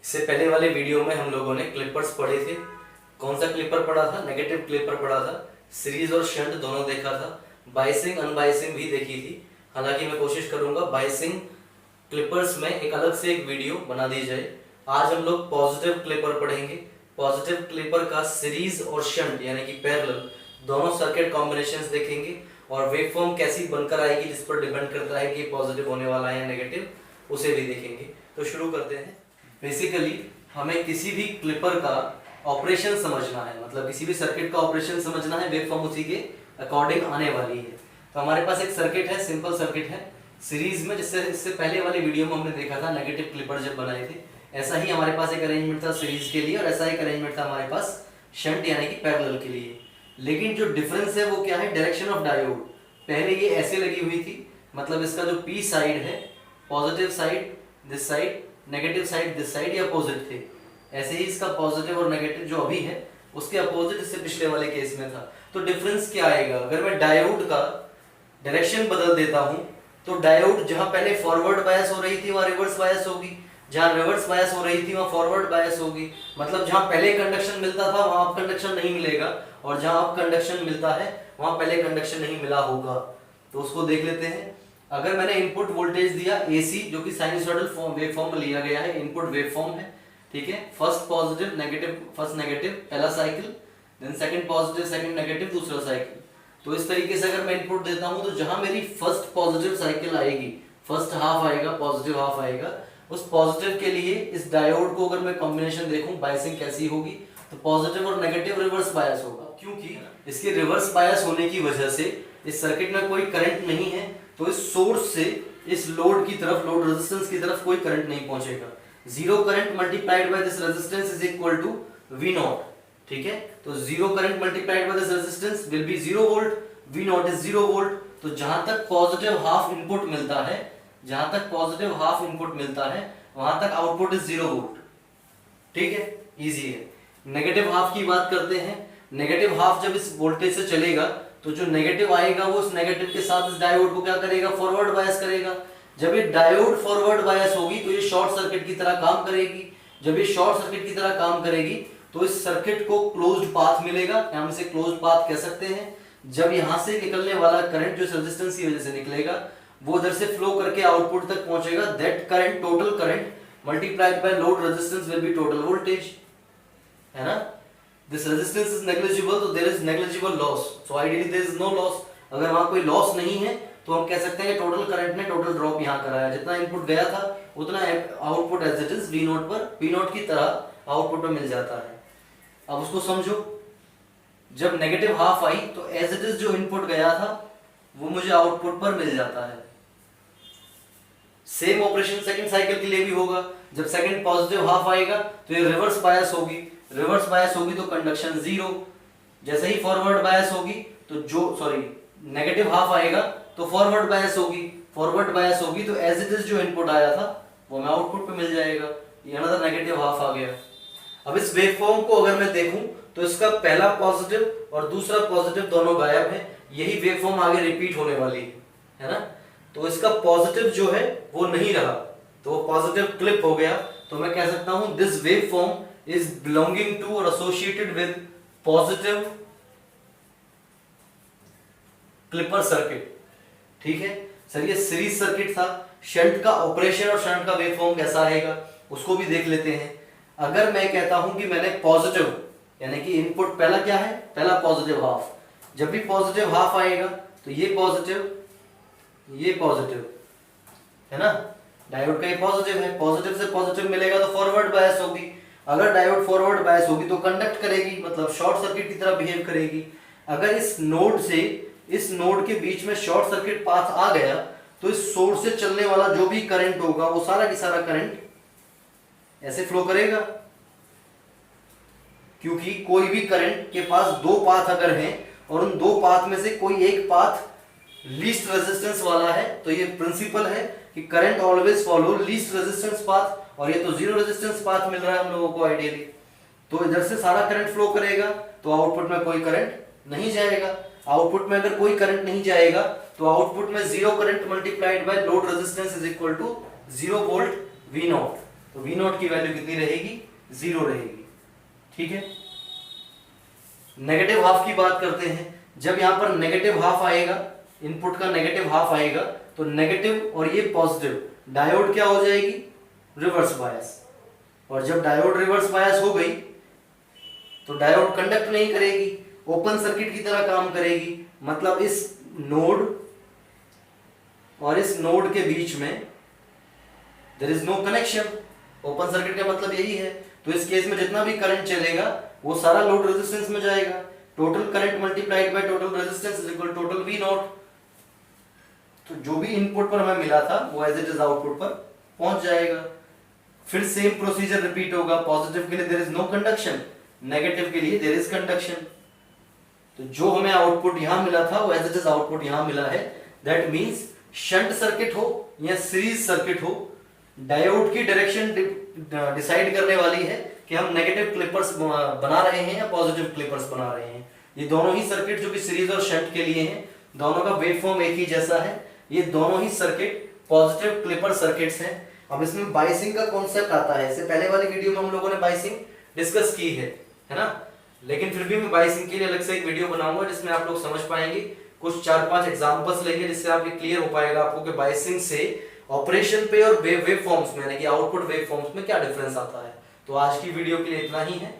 इससे पहले वाले वीडियो में हम लोगों ने क्लिपर्स पढ़े थे। कौन सा क्लिपर पढ़ा था? नेगेटिव क्लिपर पढ़ा था। सीरीज और शंट दोनों देखा था। बाइसिंग अनबाइसिंग भी देखी थी। हालांकि मैं कोशिश करूंगा बाइसिंग क्लिपर्स में एक अलग से एक वीडियो बना दी जाए। आज हम लोग पॉजिटिव क्लिपर पढ़ेंगे। पॉजिटिव क्लिपर का सीरीज और शंट यानी कि पैरेलल दोनों सर्किट कॉम्बिनेशंस देखेंगे और वेवफॉर्म कैसी बनकर आएगी जिस पर डिपेंड करता है कि पॉजिटिव होने वाला है या नेगेटिव, उसे भी देखेंगे। तो शुरू करते हैं। बेसिकली हमें किसी भी क्लिपर का ऑपरेशन समझना है, मतलब किसी भी सर्किट का ऑपरेशन समझना है, वेवफॉर्म उसी के अकॉर्डिंग आने वाली है। तो हमारे पास एक सर्किट है, सिंपल सर्किट है सीरीज में, जिससे इससे पहले वाले वीडियो में हमने देखा था नेगेटिव क्लिपर जब बनाए थे। ऐसा ही हमारे पास एक अरेंजमेंट था सीरीज के लिए और ऐसा एक अरेंजमेंट था हमारे पास शंट यानी कि पैरेलल के लिए। लेकिन जो डिफरेंस है वो क्या है? Direction of diode. पहले ये ऐसे लगी हुई थी, मतलब इसका जो पी साइड है, positive side this side, negative side this side, ये अपोजिट थे। ऐसे ही इसका पॉजिटिव और नेगेटिव जो अभी है उसके अपोजिट इससे पिछले वाले केस में था। तो डिफरेंस क्या आएगा? अगर मैं डायोड का डायरेक्शन बदल देता हूं तो डायोड जहां पहले फॉरवर्ड बायस हो रही थी वहां रिवर्स बायस होगी, जहां रिवर्स बायस हो रही थी वहां फॉरवर्ड बायस होगी। मतलब जहां पहले कंडक्शन मिलता था वहां अब कंडक्शन नहीं मिलेगा और जहां अब कंडक्शन मिलता है वहां पहले कंडक्शन नहीं मिला होगा। तो उसको देख लेते हैं। अगर मैंने इनपुट वोल्टेज दिया एसी, जो कि साइनसॉइडल वेवफॉर्म में लिया गया है, इनपुट वेवफॉर्म है, ठीक है। First positive negative, first negative पहला cycle, then second positive second negative दूसरा साइकिल। तो इस तरीके से अगर मैं इनपुट देता हूं तो जहां मेरी फर्स्ट पॉजिटिव साइकिल आएगी, फर्स्ट हाफ आएगा, पॉजिटिव हाफ आएगा, उस पॉजिटिव के लिए इस डायोड को अगर मैं कॉम्बिनेशन देखूं बायसिंग कैसी होगी, तो पॉजिटिव और नेगेटिव रिवर्स बायस होगा। क्योंकि इसके रिवर्स बायस होने की वजह से इस सर्किट में कोई करंट नहीं है, तो इस सोर्स से इस लोड की तरफ, लोड रेजिस्टेंस की तरफ कोई करंट नहीं पहुंचेगा। Zero current multiplied by this resistance is equal to V naught, ठीक है। तो zero current multiplied by this resistance will be 0 volt, V naught is 0 volt. तो जहां तक पॉजिटिव हाफ इनपुट मिलता है, जहां तक पॉजिटिव हाफ इनपुट मिलता है वहां तक आउटपुट इज 0 वोल्ट, ठीक है, इजी है। नेगेटिव हाफ की बात करते हैं। नेगेटिव हाफ जब इस वोल्टेज से चलेगा तो जो नेगेटिव आएगा वो उस नेगेटिव के साथ इस डायोड को क्या करेगा? फॉरवर्ड बायस करेगा। जब ये डायोड फॉरवर्ड बायस होगी तो ये शॉर्ट सर्किट की तरह काम करेगी। जब ये शॉर्ट सर्किट की तरह काम करेगी तो इस सर्किट को क्लोज्ड पाथ मिलेगा, हम इसे क्लोज्ड पाथ कह सकते हैं। जब यहां से निकलने वाला करंट जो इस रेजिस्टेंस की वजह से निकलेगा वो उधर से फ्लो करके आउटपुट तक पहुंचेगा। That current, total current multiplied by load resistance will be total voltage, है ना। दिस रेजिस्टेंस इज नेग्लिजिबल, तो there is negligible loss, so ideally there is no loss. अगर वहां कोई लॉस नहीं है तो हम कह सकते हैं कि टोटल करंट ने टोटल ड्रॉप यहां कराया। जितना इनपुट गया था उतना output as it is V naught पर, वी नॉट की तरह आउटपुट में मिल जाता है। अब उसको समझो। जब नेगेटिव हाफ आई तो एज इट इज जो इनपुट गया था वो मुझे आउटपुट पर मिल जाता है। सेम ऑपरेशन सेकंड साइकिल के लिए भी होगा। जब सेकंड पॉजिटिव हाफ आएगा तो ये रिवर्स बायस होगी, रिवर्स बायस होगी तो कंडक्शन 0। जैसे ही फॉरवर्ड बायस होगी तो नेगेटिव हाफ आएगा तो फॉरवर्ड बायस होगी, फॉरवर्ड बायस होगी तो एज इट इज जो इनपुट आया था वो मैं आउटपुट पे मिल जाएगा। ये अनदर नेगेटिव हाफ आ गया। अब इस वेवफॉर्म को अगर मैं देखूं तो इसका पहला पॉजिटिव और दूसरा पॉजिटिव दोनों गायब है। यही वेवफॉर्म आगे रिपीट होने वाली है ना। तो इसका पॉजिटिव जो है वो नहीं रहा, तो वो पॉजिटिव क्लिप हो गया। तो मैं कह सकता हूं this waveform is belonging to और associated with positive clipper circuit, ठीक है। सर ये सीरीज सर्किट था। शंट का ऑपरेशन और शंट का वेवफॉर्म कैसा आएगा उसको भी देख लेते हैं। अगर मैं कहता हूं कि मैंने पॉजिटिव यानी कि इनपुट पहला क्या है? पहला पॉजिटिव हाफ। जब भी पॉजिटिव हाफ आएगा तो ये पॉजिटिव, ये पॉजिटिव है ना, डायोड का ये पॉजिटिव है। पॉजिटिव से पॉजिटिव मिलेगा तो फॉरवर्ड बायस होगी। अगर डायोड फॉरवर्ड बायस होगी तो कंडक्ट करेगी, मतलब शॉर्ट सर्किट की तरह बिहेव करेगी। अगर इस नोड से इस नोड के बीच में शॉर्ट सर्किट पाथ आ गया तो इस सोर्स से चलने वाला जो भी करंट होगा वो सारा की सारा करंट ऐसे फ्लो करेगा। क्योंकि कोई भी करंट के पास दो पाथ अगर हैं और उन दो पाथ में से कोई एक पाथ लीस्ट रेजिस्टेंस वाला है तो ये प्रिंसिपल है कि current always follow least resistance path, और ये तो जीरो रेजिस्टेंस पाथ मिल रहा है हम लोगों को आइडियली। तो इधर से सारा करंट फ्लो करेगा तो आउटपुट में कोई करंट नहीं जाएगा। आउटपुट में अगर कोई करंट नहीं जाएगा तो आउटपुट में zero current multiplied by load resistance is equal to 0 volt V naught. तो वी नॉट की वैल्यू कितनी रहेगी, 0 रहेगी। ठीक है, नेगेटिव हाफ की बात करते हैं। जब यहां पर नेगेटिव हाफ आएगा, इनपुट का नेगेटिव हाफ आएगा, तो नेगेटिव और ये पॉजिटिव, डायोड क्या हो जाएगी, रिवर्स बायस। और जब डायोड रिवर्स बायस हो गई तो डायोड कंडक्ट नहीं करेगी, ओपन सर्किट की तरह काम करेगी। मतलब इस नोड और इस नोड के बीच में there is no connection. Open circuit का मतलब यही है। तो इस केस में जितना भी करंट चलेगा वो सारा लोड रेजिस्टेंस में जाएगा। Total current multiplied by total resistance is equal total V naught. तो जो भी इनपुट पर हमें मिला था वो एज इट इज आउटपुट पर पहुंच जाएगा। फिर सेम प्रोसीजर रिपीट होगा। पॉजिटिव के लिए there is no conduction, negative के लिए देयर इज कंडक्शन। तो जो हमें आउटपुट यहां मिला था वो एज इट इज आउटपुट यहां मिला है। दैट मींस शंट सर्किट हो या सीरीज सर्किट हो, डायोड की डायरेक्शन डिसाइड करने वाली है कि हम नेगेटिव क्लिपर्स बना रहे हैं या पॉजिटिव क्लिपर्स बना रहे हैं। ये दोनों ही सर्किट जो कि सीरीज और शंट के लिए हैं, दोनों का वेवफॉर्म एक ही जैसा है। ये दोनों ही सर्किट पॉजिटिव क्लिपर सर्किट्स हैं। अब इसमें बाइसिंग का कॉन्सेप्ट आता है। इससे पहले वाली वीडियो में हम लोगों ने बाइसिंग डिस्कस की है ना। लेकिन फिर भी मैं बाइसिंग के लिए अलग से एक वीडियो बनाऊंगा जिसमें आप लोग समझ पाएंगे। कुछ 4-5 एग्जांपल्स लेंगे जिससे आप ये क्लियर हो पाएगा आपको कि बाइसिंग से ऑपरेशन पे और वेव फॉर्म्स में यानी कि आउटपुट वेव फॉर्म्स में क्या डिफरेंस आता है। तो आज की वीडियो के लिए इतना ही है।